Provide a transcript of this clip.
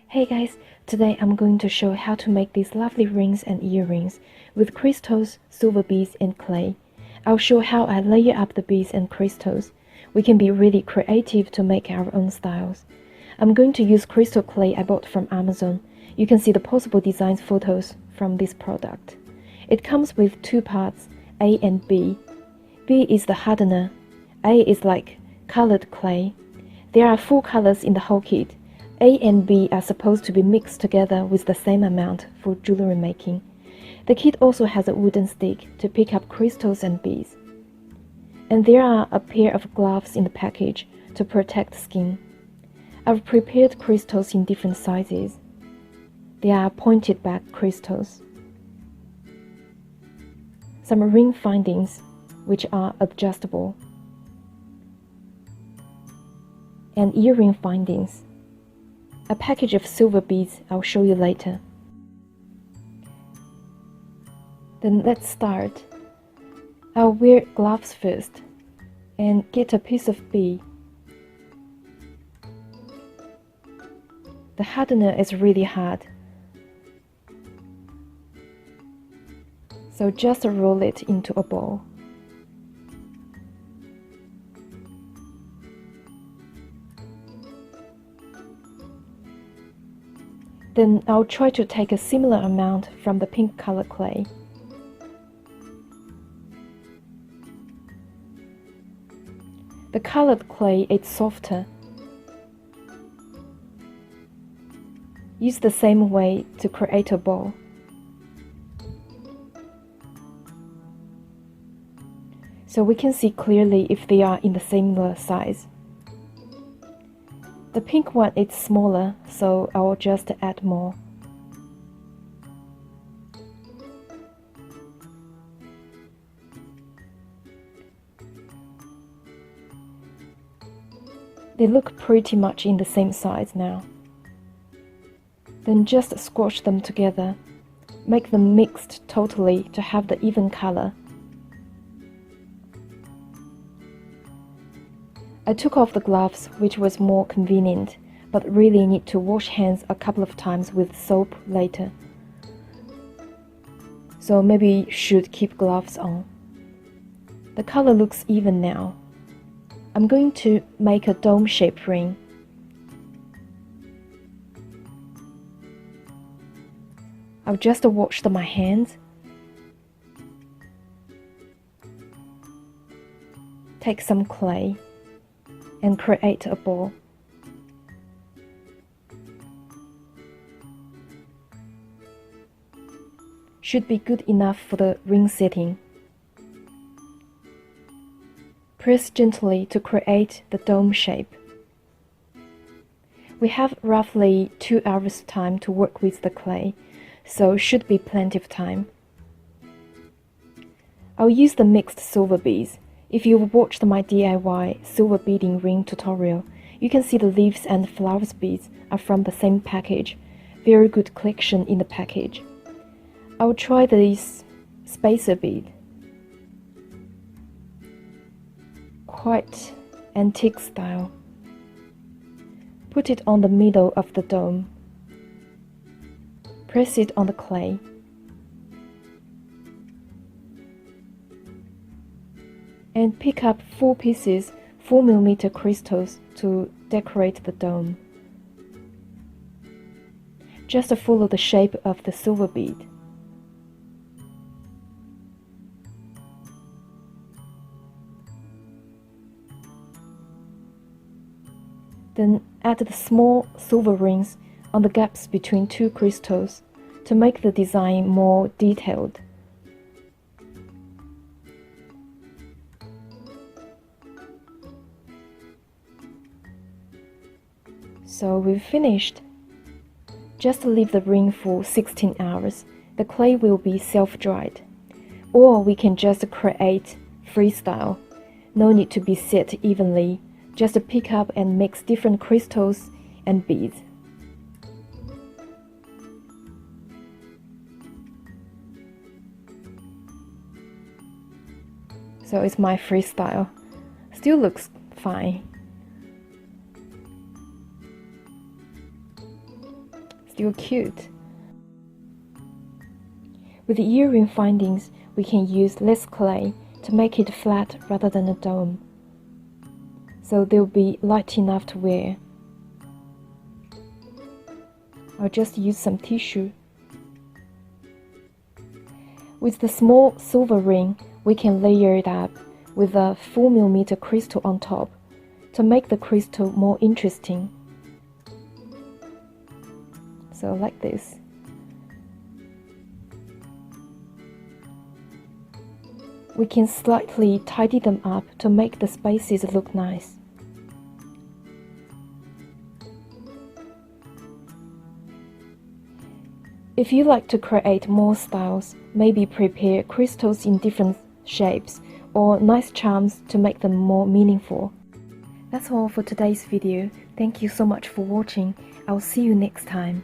Hey guys, today I'm going to show how to make these lovely rings and earrings with crystals, silver beads and clay. I'll show how I layer up the beads and crystals. We can be really creative to make our own styles. I'm going to use crystal clay I bought from Amazon. You can see the possible designs photos from this product. It comes with two parts, A and B. B is the hardener. A is like colored clay. There are 4 colors in the whole kit. A and B are supposed to be mixed together with the same amount for jewelry making. The kit also has a wooden stick to pick up crystals and beads. And there are a pair of gloves in the package to protect skin. I've prepared crystals in different sizes. They are pointed back crystals. Some ring findings, which are adjustable. And earring findings. A package of silver beads I'll show you later. Then let's start. I'll wear gloves first and get a piece of bead. The hardener is really hard, so just roll it into a ball. Then I'll try to take a similar amount from the pink color clay. The colored clay is softer. Use the same way to create a ball. So we can see clearly if they are in the similar size. The pink one is smaller, so I will just add more. They look pretty much in the same size now. Then just squash them together. Make them mixed totally to have the even color. I took off the gloves, which was more convenient, but really need to wash hands a couple of times with soap later. So maybe should keep gloves on. The color looks even now. I'm going to make a dome-shaped ring. I've just washed my hands. Take some clay and create a ball. Should be good enough for the ring setting. Press gently to create the dome shape. We have roughly 2 hours time to work with the clay, so should be plenty of time. I'll use the mixed silver beads. If you've watched my DIY silver beading ring tutorial, you can see the leaves and flowers beads are from the same package. Very good collection in the package. I'll try this spacer bead. Quite antique style. Put it on the middle of the dome. Press it on the clay. And pick up 4 pieces 4mm crystals to decorate the dome. Just follow the shape of the silver bead. Then add the small silver rings on the gaps between 2 crystals to make the design more detailed. So we've finished. Just leave the ring for 16 hours. The clay will be self-dried. Or we can just create freestyle. No need to be set evenly. Just pick up and mix different crystals and beads. So it's my freestyle. Still looks fine. still cute. With the earring findings, we can use less clay to make it flat rather than a dome, so they'll be light enough to wear. I'll just use some tissue. With the small silver ring, we can layer it up with a 4mm crystal on top to make the crystal more interesting. So like this. We can slightly tidy them up to make the spaces look nice. If you like to create more styles, maybe prepare crystals in different shapes or nice charms to make them more meaningful. That's all for today's video. Thank you so much for watching. I'll see you next time.